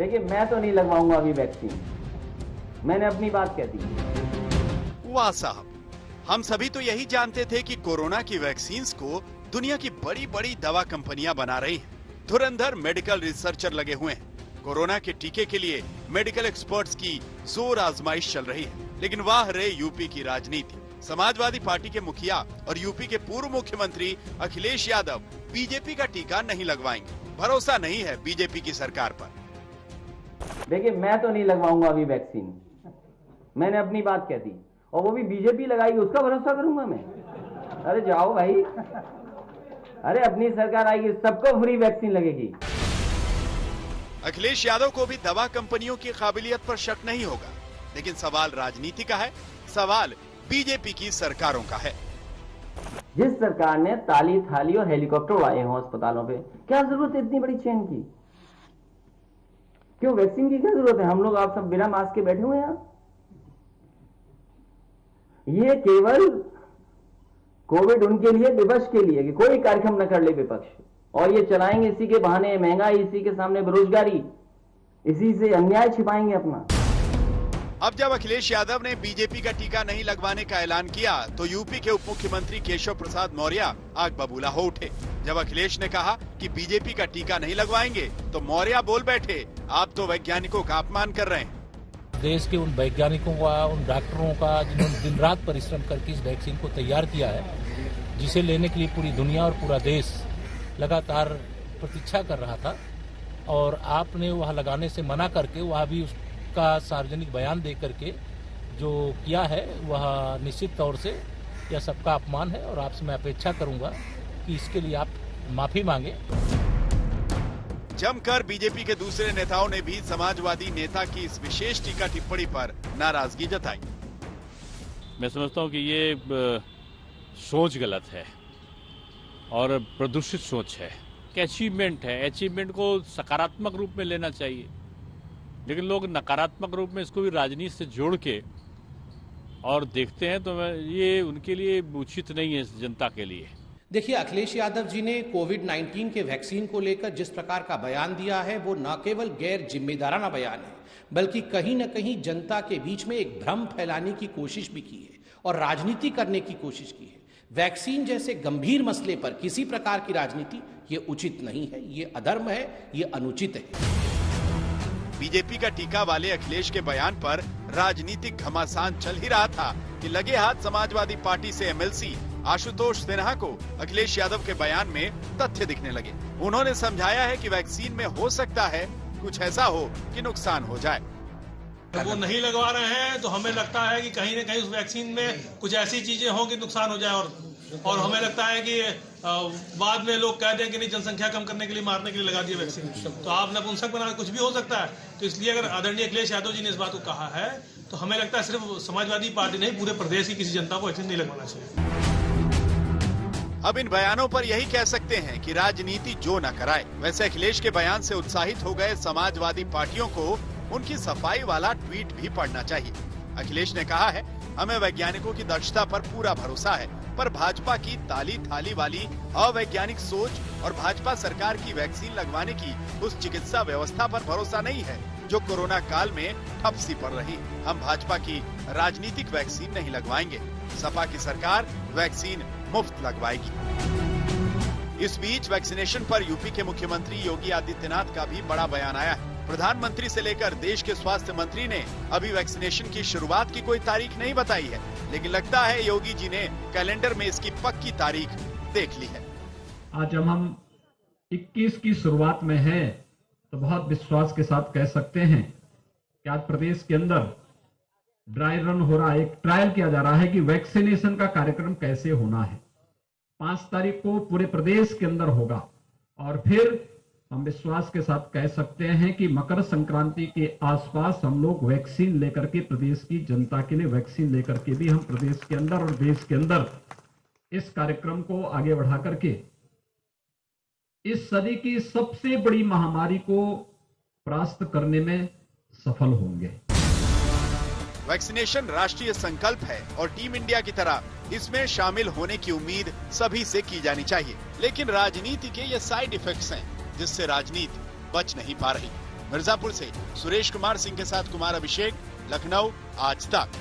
देखिए, मैं तो नहीं लगवाऊंगा अभी वैक्सीन। मैंने अपनी बात कह दी। वाह साहब, हम सभी तो यही जानते थे कि कोरोना की वैक्सीन को दुनिया की बड़ी बड़ी दवा कंपनियां बना रही हैं। धुरंधर मेडिकल रिसर्चर लगे हुए हैं। कोरोना के टीके के लिए मेडिकल एक्सपर्ट्स की जोर आजमाइश चल रही है। लेकिन वाह रे यूपी की राजनीति। समाजवादी पार्टी के मुखिया और यूपी के पूर्व मुख्यमंत्री अखिलेश यादव बीजेपी का टीका नहीं लगवाएंगे। भरोसा नहीं है बीजेपी की सरकार पर। देखिए, मैं तो नहीं लगवाऊंगा अभी वैक्सीन। मैंने अपनी बात कह दी, और वो भी बीजेपी लगाएगी, उसका भरोसा करूंगा मैं? अरे जाओ भाई, अरे अपनी सरकार आएगी, सबको फ्री वैक्सीन लगेगी। अखिलेश यादव को भी दवा कंपनियों की काबिलियत पर शक नहीं होगा, लेकिन सवाल राजनीति का है, सवाल बीजेपी की सरकारों का है। जिस सरकार ने ताली थाली और हेलीकॉप्टर उड़ाए हों अस्पतालों पे, क्या जरूरत है इतनी बड़ी चेन की? क्यों वैक्सीन की क्या जरूरत है? हम लोग आप सब बिना मास्क के बैठे हुए हैं। ये केवल कोविड उनके लिए, विपक्ष के लिए कि कोई कार्यक्रम न कर ले विपक्ष, और ये चलाएंगे इसी के बहाने महंगाई, इसी के सामने बेरोजगारी, इसी से अन्याय छिपाएंगे अपना। अब जब अखिलेश यादव ने बीजेपी का टीका नहीं लगवाने का ऐलान किया तो यूपी के उप मुख्यमंत्री केशव प्रसाद मौर्य आग बबूला हो उठे। जब अखिलेश ने कहा कि बीजेपी का टीका नहीं लगवाएंगे तो मौर्य बोल बैठे, आप तो वैज्ञानिकों का अपमान कर रहे हैं। देश के उन वैज्ञानिकों का, उन डॉक्टरों का जिन्होंने दिन रात परिश्रम करके इस वैक्सीन को तैयार किया है, जिसे लेने के लिए पूरी दुनिया और पूरा देश लगातार प्रतीक्षा कर रहा था, और आपने वह लगाने से मना करके वह भी उसका सार्वजनिक बयान दे करके जो किया है, वह निश्चित तौर से यह सबका अपमान है। और आपसे मैं अपेक्षा करूंगा कि इसके लिए आप माफी मांगे। जमकर बीजेपी के दूसरे नेताओं ने भी समाजवादी नेता की इस विशेष टीका टिप्पणी पर नाराजगी जताई। मैं समझता हूं कि ये सोच गलत है और प्रदूषित सोच है। अचीवमेंट है, अचीवमेंट को सकारात्मक रूप में लेना चाहिए, लेकिन लोग नकारात्मक रूप में इसको भी राजनीति से जोड़ के और देखते हैं, तो ये उनके लिए उचित नहीं है जनता के लिए। देखिए, अखिलेश यादव जी ने कोविड-19 के वैक्सीन को लेकर जिस प्रकार का बयान दिया है, वो न केवल गैर जिम्मेदाराना बयान है, बल्कि कहीं न कहीं जनता के बीच में एक भ्रम फैलाने की कोशिश भी की है और राजनीति करने की कोशिश की है। वैक्सीन जैसे गंभीर मसले पर किसी प्रकार की राजनीति ये उचित नहीं है, ये अधर्म है, ये अनुचित है। बीजेपी का टीका वाले अखिलेश के बयान पर राजनीतिक घमासान चल ही रहा था कि लगे हाथ समाजवादी पार्टी से एमएलसी आशुतोष सिन्हा को अखिलेश यादव के बयान में तथ्य दिखने लगे। उन्होंने समझाया है कि वैक्सीन में हो सकता है कुछ ऐसा हो कि नुकसान हो जाए। वो नहीं लगवा रहे हैं तो हमें लगता है कि कहीं न कहीं उस वैक्सीन में कुछ ऐसी चीजें हों कि नुकसान हो जाए, और हमें लगता है कि बाद में लोग कह दें कि नहीं, जनसंख्या कम करने के लिए, मारने के लिए लगा दिए वैक्सीन, तो आप नपुंसक बना, कुछ भी हो सकता है। तो इसलिए अगर आदरणीय अखिलेश यादव जी ने इस बात को कहा है, तो हमें लगता है सिर्फ समाजवादी पार्टी नहीं, पूरे प्रदेश की किसी जनता को वैक्सीन नहीं लगवाना चाहिए। अब इन बयानों पर यही कह सकते हैं कि राजनीति जो न कराए। वैसे अखिलेश के बयान से उत्साहित हो गए समाजवादी पार्टियों को उनकी सफाई वाला ट्वीट भी पढ़ना चाहिए। अखिलेश ने कहा है, हमें वैज्ञानिकों की दक्षता पर पूरा भरोसा है, पर भाजपा की ताली थाली वाली अवैज्ञानिक सोच और भाजपा सरकार की वैक्सीन लगवाने की उस चिकित्सा व्यवस्था पर भरोसा नहीं है जो कोरोना काल में ठप सी पड़ रही। हम भाजपा की राजनीतिक वैक्सीन नहीं लगवाएंगे, सपा की सरकार वैक्सीन मुफ्त लगवाएगी। इस बीच वैक्सीनेशन पर यूपी के मुख्यमंत्री योगी आदित्यनाथ का भी बड़ा बयान आया है। प्रधानमंत्री से लेकर देश के स्वास्थ्य मंत्री ने अभी वैक्सीनेशन की शुरुआत की कोई तारीख नहीं बताई है, लेकिन लगता है योगी जी ने कैलेंडर में इसकी पक्की तारीख देख ली है। आज जब हम 21 की शुरुआत में हैं, तो बहुत विश्वास के साथ कह सकते हैं कि आज प्रदेश के अंदर ड्राई रन हो रहा है, एक ट्रायल किया जा रहा है कि वैक्सीनेशन का कार्यक्रम कैसे होना है। 5 तारीख को पूरे प्रदेश के अंदर होगा, और फिर हम विश्वास के साथ कह सकते हैं कि मकर संक्रांति के आसपास हम लोग वैक्सीन लेकर के, प्रदेश की जनता के लिए वैक्सीन लेकर के भी हम प्रदेश के अंदर और देश के अंदर इस कार्यक्रम को आगे बढ़ा करके इस सदी की सबसे बड़ी महामारी को परास्त करने में सफल होंगे। वैक्सीनेशन राष्ट्रीय संकल्प है और टीम इंडिया की तरह इसमें शामिल होने की उम्मीद सभी से की जानी चाहिए, लेकिन राजनीति के ये साइड इफेक्ट्स हैं जिससे राजनीति बच नहीं पा रही। मिर्जापुर से सुरेश कुमार सिंह के साथ कुमार अभिषेक, लखनऊ, आज तक।